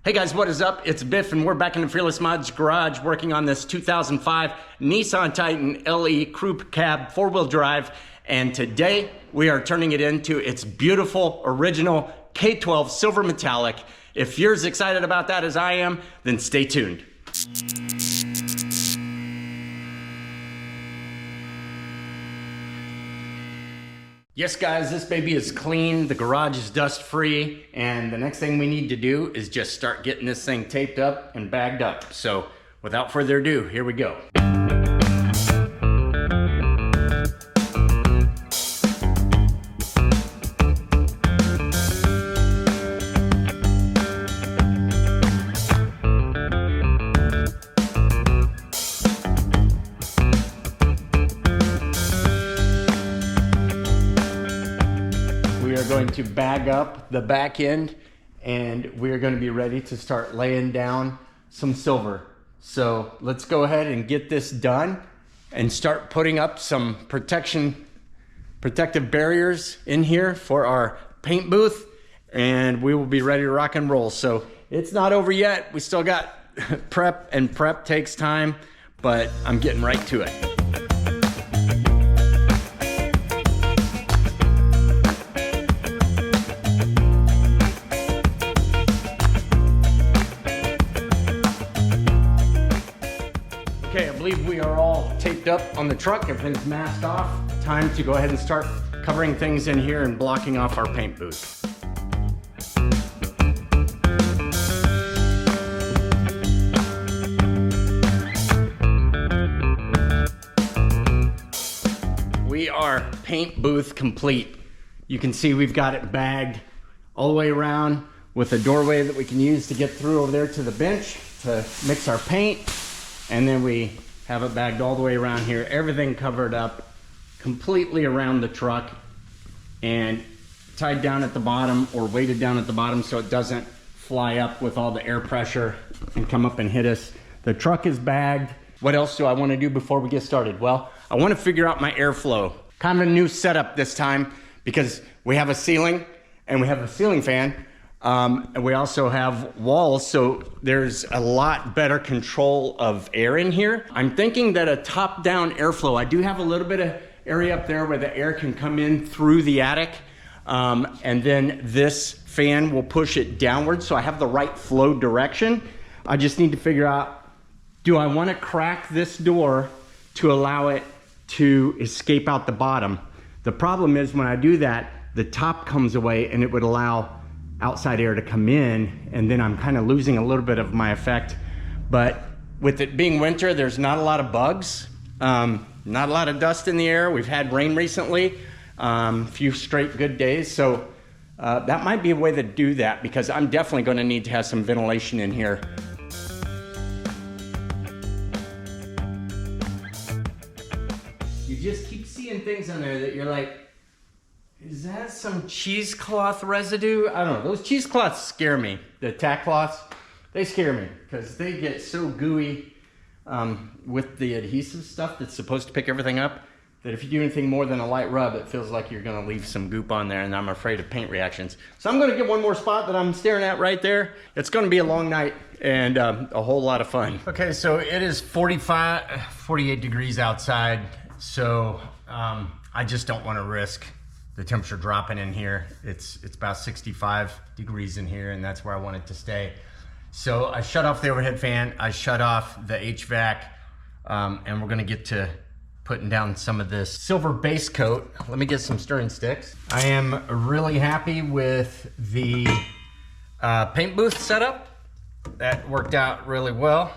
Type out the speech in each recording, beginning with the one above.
Hey guys, what is up? It's Biff and we're back in the Fearless Mods garage working on this 2005 Nissan Titan LE Crew Cab 4-wheel drive, and today we are turning it into its beautiful original K12 silver metallic. If you're as excited about that as I am, then stay tuned. Yes guys, this baby is clean, the garage is dust free, and the next thing we need to do is just start getting this thing taped up and bagged up. So without further ado, here we go. Going to bag up the back end, and we're going to be ready to start laying down some silver. So let's go ahead and get this done and start putting up some protective barriers in here for our paint booth, and we will be ready to rock and roll. So it's not over yet. We still got prep, and prep takes time, but I'm getting right to it. Okay, I believe we are all taped up on the truck. Everything's masked off. Time to go ahead and start covering things in here and blocking off our paint booth. We are paint booth complete. You can see we've got it bagged all the way around with a doorway that we can use to get through over there to the bench to mix our paint. And then we have it bagged all the way around here, everything covered up completely around the truck and tied down at the bottom or weighted down at the bottom so it doesn't fly up with all the air pressure and come up and hit us. The truck is bagged. What else do I want to do before we get started? Well, I want to figure out my airflow. Kind of a new setup this time because we have a ceiling and we have a ceiling fan. And we also have walls, so there's a lot better control of air in here. I'm thinking that a top-down airflow, I do have a little bit of area up there where the air can come in through the attic, and then this fan will push it downward, so I have the right flow direction. I just need to figure out, do I want to crack this door to allow it to escape out the bottom? The problem is when I do that, the top comes away and it would allow outside air to come in, and then I'm kind of losing a little bit of my effect. But with it being winter, there's not a lot of bugs, not a lot of dust in the air. We've had rain recently, a few straight good days, so that might be a way to do that because I'm definitely going to need to have some ventilation in here. You just keep seeing things on there that you're like, is that some cheesecloth residue? I don't know. Those cheesecloths scare me. The tack cloths, they scare me because they get so gooey with the adhesive stuff that's supposed to pick everything up that if you do anything more than a light rub, it feels like you're going to leave some goop on there, and I'm afraid of paint reactions. So I'm going to get one more spot that I'm staring at right there. It's going to be a long night and a whole lot of fun. Okay, so it is 48 degrees outside, so I just don't want to risk the temperature dropping in here. It's about 65 degrees in here, and that's where I want it to stay. So I shut off the overhead fan, I shut off the HVAC, and we're gonna get to putting down some of this silver base coat. Let me get some stirring sticks. I am really happy with the paint booth setup. That worked out really well.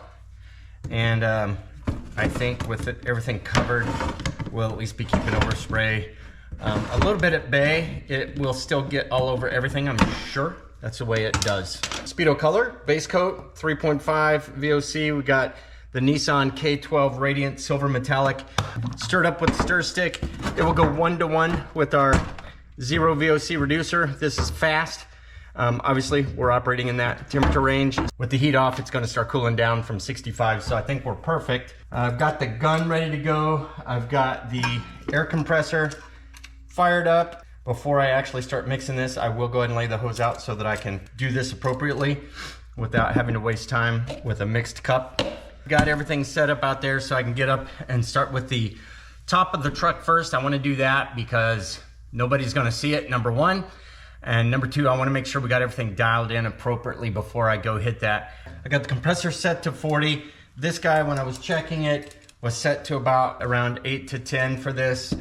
And I think with everything covered, we'll at least be keeping overspray a little bit at bay. It will still get all over everything, I'm sure. That's the way it does. Speedo color, base coat, 3.5 VOC. We got the Nissan K12 Radiant Silver Metallic. Stirred up with the stir stick. It will go 1-to-1 with our 0 VOC reducer. This is fast. Obviously, we're operating in that temperature range. With the heat off, it's gonna start cooling down from 65, so I think we're perfect. I've got the gun ready to go. I've got the air compressor fired up. Before I actually start mixing this, I will go ahead and lay the hose out so that I can do this appropriately. without having to waste time with a mixed cup. Got everything set up out there so I can get up and start with the top of the truck first. I want to do that because nobody's going to see it, number one. And number two, I want to make sure we got everything dialed in appropriately before I go hit that. I got the compressor set to 40. This guy, when I was checking it, was set to about around 8 to 10 for this.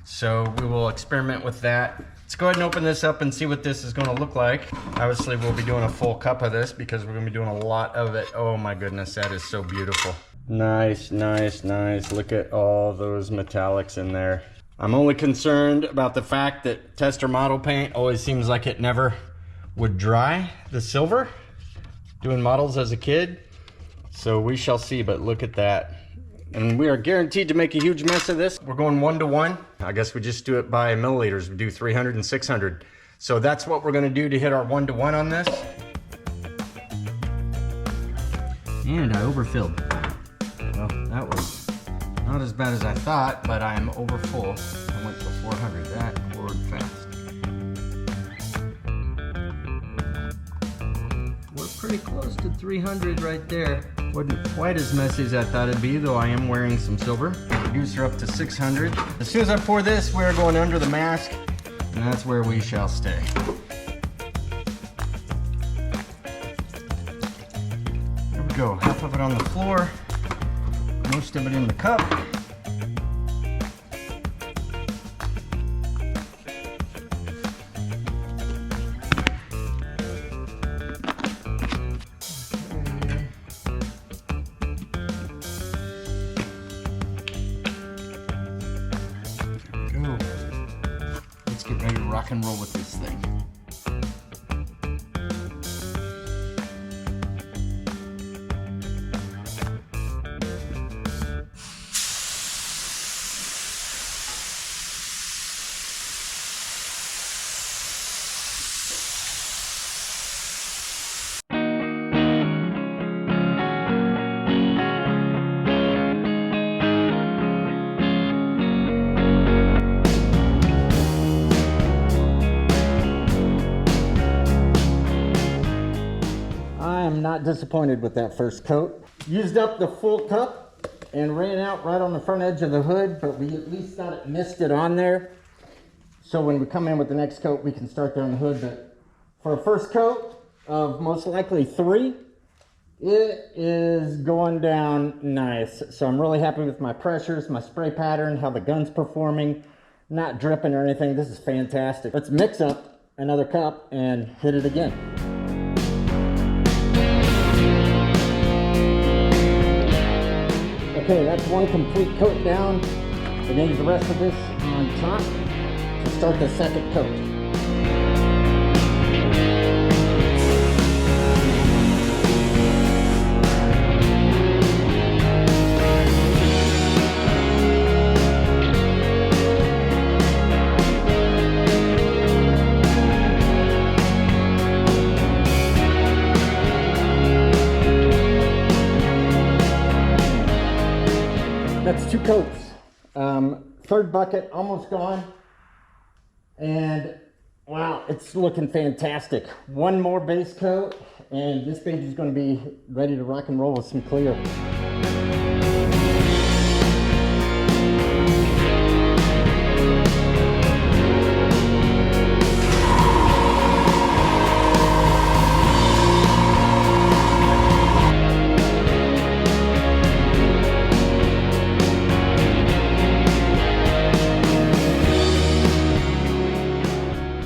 So we will experiment with that. Let's go ahead and open this up and see what this is going to look like. Obviously, we'll be doing a full cup of this because we're going to be doing a lot of it. Oh my goodness, that is so beautiful. Nice, nice, nice. Look at all those metallics in there. I'm only concerned about the fact that tester model paint always seems like it never would dry, the silver, doing models as a kid. So we shall see, but look at that. And we are guaranteed to make a huge mess of this. We're going 1-to-1. I guess we just do it by milliliters. We do 300 and 600. So that's what we're gonna do to hit our 1-to-1 on this. And I overfilled. Well, that was not as bad as I thought, but I am over full. I went to 400. That poured fast. We're pretty close to 300 right there. Wasn't quite as messy as I thought it'd be, though I am wearing some silver. Reduce her up to 600. As soon as I pour this, we're going under the mask, and that's where we shall stay. There we go. Half of it on the floor, most of it in the cup. Get ready to rock and roll with this thing. Not disappointed with that first coat. Used up the full cup and ran out right on the front edge of the hood, but we at least got it misted on there. So when we come in with the next coat, we can start there on the hood. But for a first coat of most likely 3, it is going down nice. So I'm really happy with my pressures, my spray pattern, how the gun's performing, not dripping or anything. This is fantastic. Let's mix up another cup and hit it again. Okay, that's one complete coat down. We need the rest of this on top to start the second coat. That's 2 coats. Third bucket almost gone. And wow, it's looking fantastic. One more base coat and this page is going to be ready to rock and roll with some clear.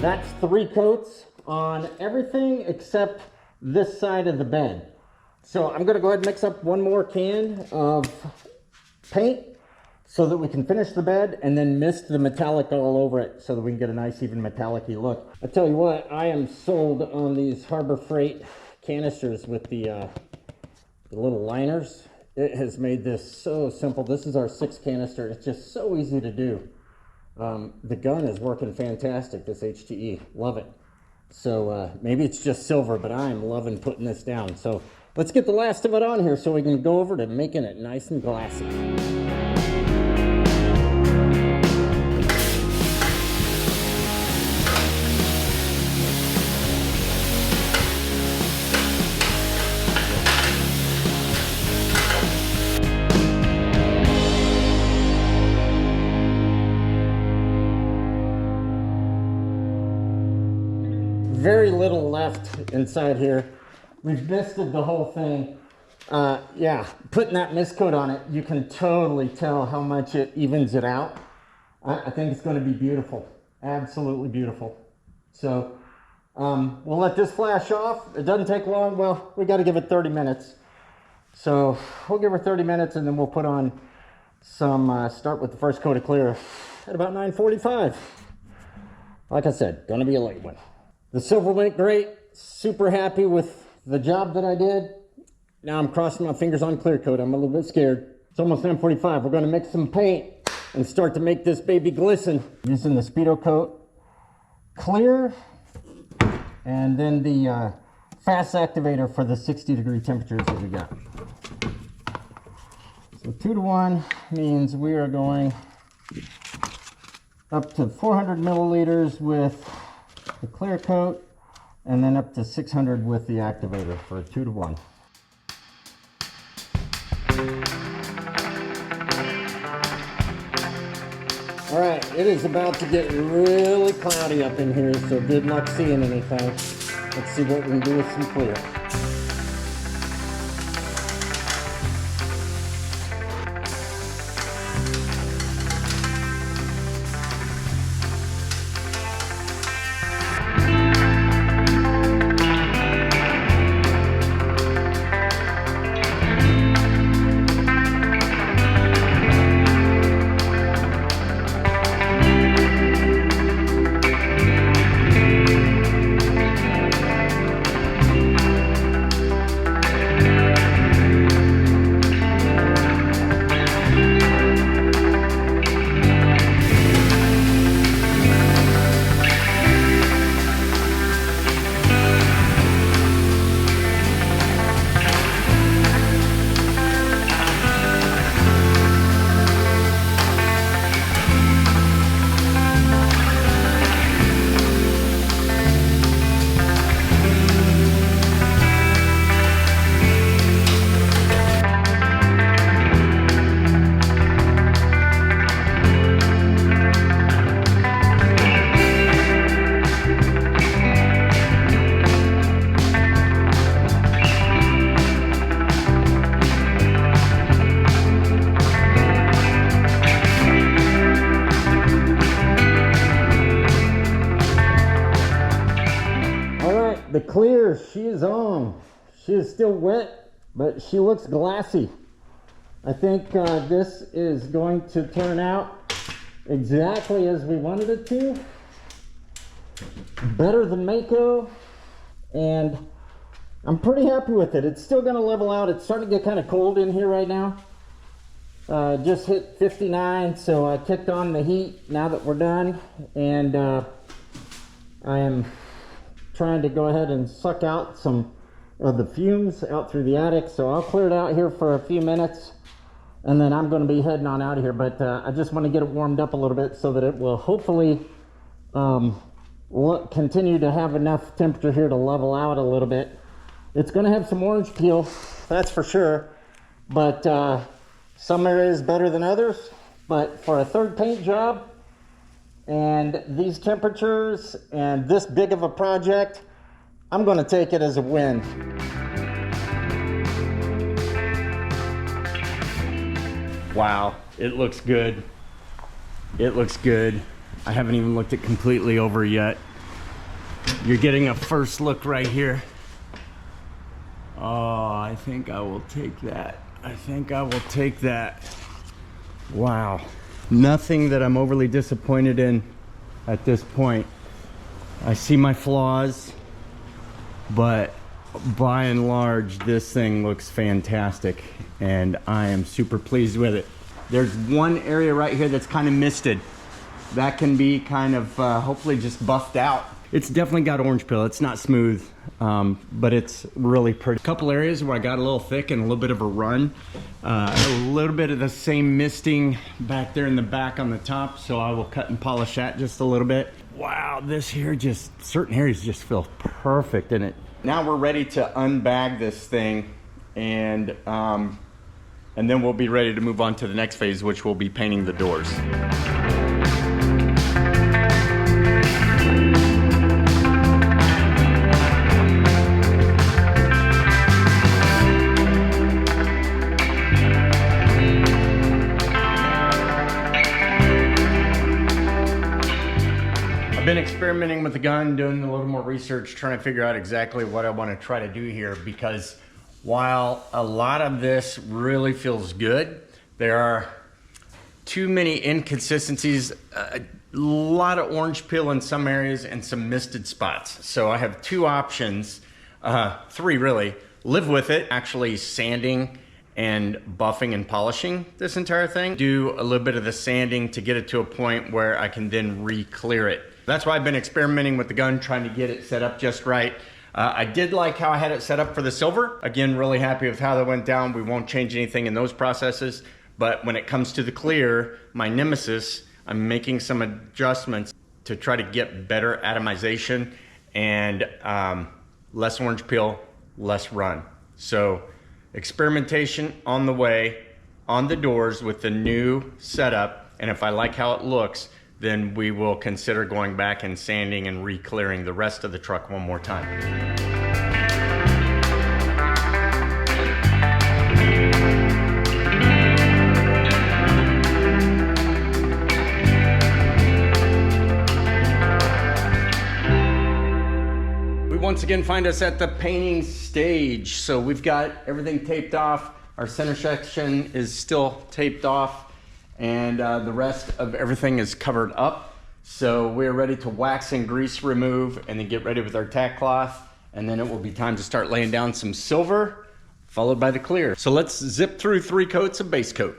That's 3 coats on everything except this side of the bed. So I'm going to go ahead and mix up one more can of paint so that we can finish the bed and then mist the metallic all over it so that we can get a nice even metallic-y look. I tell you what, I am sold on these Harbor Freight canisters with the little liners. It has made this so simple. This is our 6th canister. It's just so easy to do. The gun is working fantastic, this HTE. Love it. So maybe it's just silver, but I'm loving putting this down. So let's get the last of it on here so we can go over to making it nice and glassy. left inside here. We've misted the whole thing. Yeah, putting that mist coat on it, you can totally tell how much it evens it out. I think it's going to be beautiful. Absolutely beautiful. So we'll let this flash off. It doesn't take long. Well, we got to give it 30 minutes. So we'll give her 30 minutes and then we'll put on some, start with the first coat of clear at about 9:45. Like I said, gonna be a late one. The silver went great. Super happy with the job that I did. Now I'm crossing my fingers on clear coat. I'm a little bit scared. It's almost 9:45. We're gonna mix some paint and start to make this baby glisten. Using the Speedo coat clear and then the fast activator for the 60-degree temperatures that we got. So 2-to-1 means we are going up to 400 milliliters with the clear coat and then up to 600 with the activator for a 2-to-1. All right, it is about to get really cloudy up in here, so good luck seeing anything. Let's see what we can do with some clear. The clear, she is on. She is still wet, but she looks glassy. I think this is going to turn out exactly as we wanted it to. Better than Mako, and I'm pretty happy with it. It's still gonna level out. It's starting to get kind of cold in here right now. Just hit 59, so I kicked on the heat now that we're done, and I am trying to go ahead and suck out some of the fumes out through the attic. So I'll clear it out here for a few minutes and then I'm going to be heading on out of here. But I just want to get it warmed up a little bit so that it will hopefully continue to have enough temperature here to level out a little bit. It's going to have some orange peel, that's for sure, but some areas better than others. But for a third paint job and these temperatures and this big of a project, I'm going to take it as a win. Wow, it looks good. It looks good. I haven't even looked it completely over yet. You're getting a first look right here. Oh, I think I will take that. I think I will take that. Wow. Nothing that I'm overly disappointed in at this point. I see my flaws, but by and large, this thing looks fantastic, and I am super pleased with it. There's one area right here that's kind of misted. That can be kind of hopefully just buffed out. It's definitely got orange peel. It's not smooth, but it's really pretty. A couple areas where I got a little thick and a little bit of a run. A little bit of the same misting back there in the back on the top, so I will cut and polish that just a little bit. Wow, this here just, certain areas just feel perfect in it. Now we're ready to unbag this thing, and then we'll be ready to move on to the next phase, which will be painting the doors. experimenting with the gun, doing a little more research, trying to figure out exactly what I want to try to do here, because while a lot of this really feels good, there are too many inconsistencies, a lot of orange peel in some areas and some misted spots. So I have two options, three really. Live with it, actually sanding and buffing and polishing this entire thing. Do a little bit of the sanding to get it to a point where I can then re-clear it. That's why I've been experimenting with the gun, trying to get it set up just right. I did like how I had it set up for the silver. Again, really happy with how that went down. We won't change anything in those processes. But when it comes to the clear, my nemesis, I'm making some adjustments to try to get better atomization and less orange peel, less run. So experimentation on the way, on the doors with the new setup. And if I like how it looks, then we will consider going back and sanding and re-clearing the rest of the truck one more time. Once again, find us at the painting stage. So we've got everything taped off. Our center section is still taped off, and the rest of everything is covered up. So we're ready to wax and grease remove and then get ready with our tack cloth. And then it will be time to start laying down some silver, followed by the clear. So let's zip through 3 coats of base coat.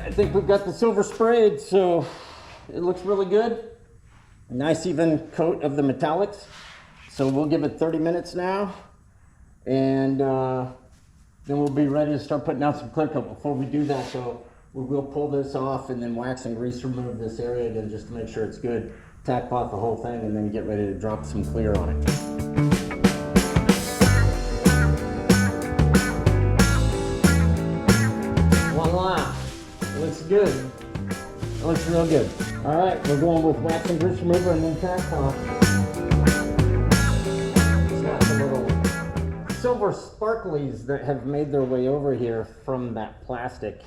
I think we've got the silver sprayed, so it looks really good. A nice even coat of the metallics. So we'll give it 30 minutes now, and then we'll be ready to start putting out some clear coat. Before we do that though, we will pull this off and then wax and grease remove this area again just to make sure it's good. Tack cloth the whole thing and then get ready to drop some clear on it. Voila! Looks good. It looks real good. All right, we're going with wax and grease remover and then tack cloth. It's got some little silver sparklies that have made their way over here from that plastic.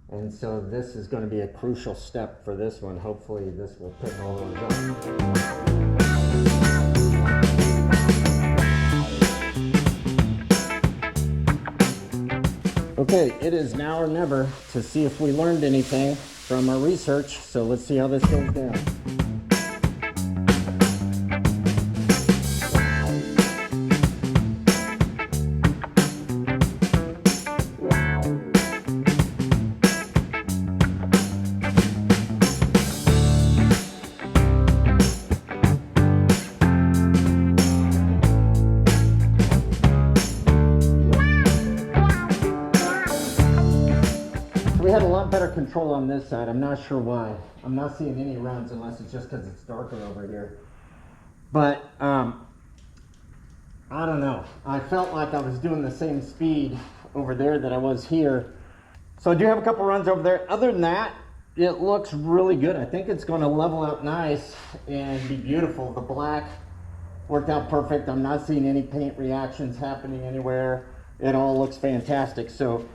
And so this is going to be a crucial step for this one. Hopefully this will pick all those up. Okay, it is now or never to see if we learned anything from our research, so let's see how this goes down. We had a lot better control on this side. I'm not sure why. I'm not seeing any runs unless it's just because it's darker over here. But I don't know. I felt like I was doing the same speed over there that I was here. So I do have a couple runs over there. Other than that, it looks really good. I think it's going to level out nice and be beautiful. The black worked out perfect. I'm not seeing any paint reactions happening anywhere. It all looks fantastic. So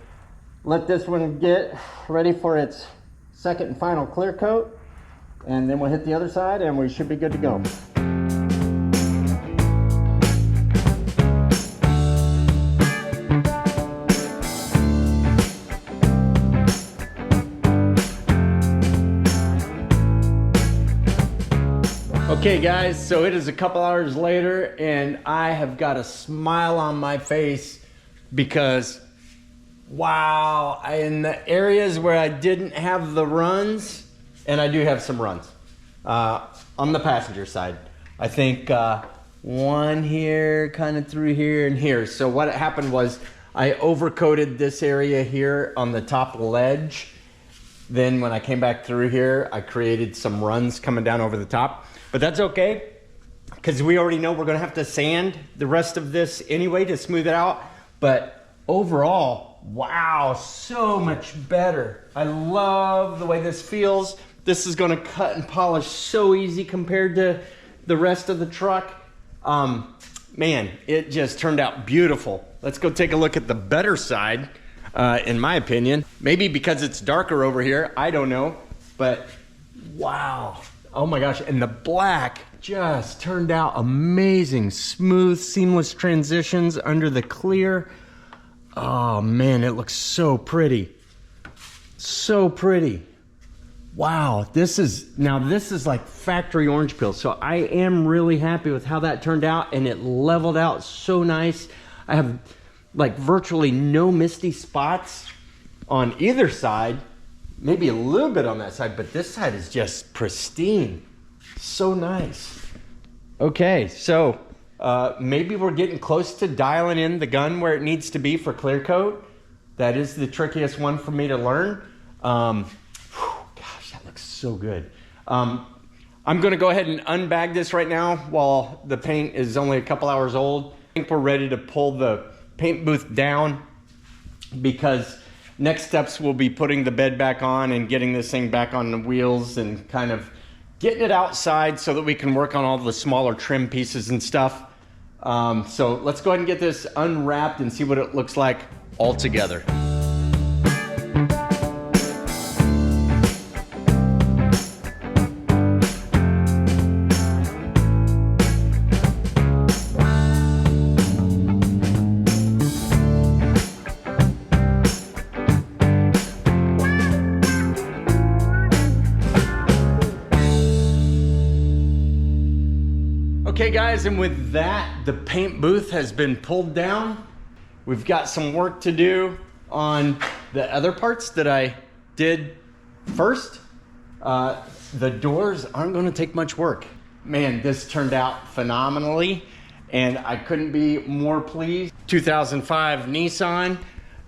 let this one get ready for its second and final clear coat, and then we'll hit the other side and we should be good to go. Okay guys, so it is a couple hours later and I have got a smile on my face because wow, in the areas where I didn't have the runs, and I do have some runs on the passenger side. I think one here, kind of through here and here. So what happened was I overcoated this area here on the top ledge. Then when I came back through here, I created some runs coming down over the top. But that's okay, because we already know we're gonna have to sand the rest of this anyway to smooth it out. But overall, wow, so much better. I love the way this feels. This is gonna cut and polish so easy compared to the rest of the truck. Man, it just turned out beautiful. Let's go take a look at the better side, in my opinion. Maybe because it's darker over here, I don't know, but wow. Oh my gosh, and the black just turned out amazing. Smooth, seamless transitions under the clear. Oh man, it looks so pretty. So pretty. Wow, this is like factory orange peel. So I am really happy with how that turned out, and it leveled out so nice. I have like virtually no misty spots on either side. Maybe a little bit on that side, but this side is just pristine. So nice. Okay, so maybe we're getting close to dialing in the gun where it needs to be for clear coat. That is the trickiest one for me to learn. Gosh, that looks so good. I'm gonna go ahead and unbag this right now while the paint is only a couple hours old. I think we're ready to pull the paint booth down, because next steps will be putting the bed back on and getting this thing back on the wheels and kind of getting it outside so that we can work on all the smaller trim pieces and stuff. So let's go ahead and get this unwrapped and see what it looks like all together. Okay guys, and with that, the paint booth has been pulled down. We've got some work to do on the other parts that I did first. The doors aren't gonna take much work. Man, this turned out phenomenally, and I couldn't be more pleased. 2005 Nissan,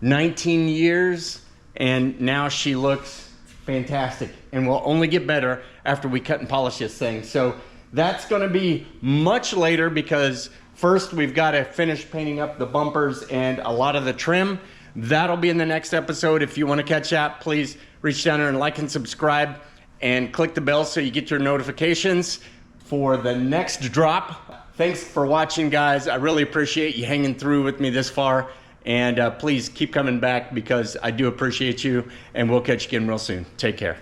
19 years, and now she looks fantastic and will only get better after we cut and polish this thing. So that's gonna be much later, because first we've gotta finish painting up the bumpers and a lot of the trim. That'll be in the next episode. If you wanna catch that, please reach down there and like and subscribe and click the bell so you get your notifications for the next drop. Thanks for watching, guys. I really appreciate you hanging through with me this far, and please keep coming back, because I do appreciate you, and we'll catch you again real soon. Take care.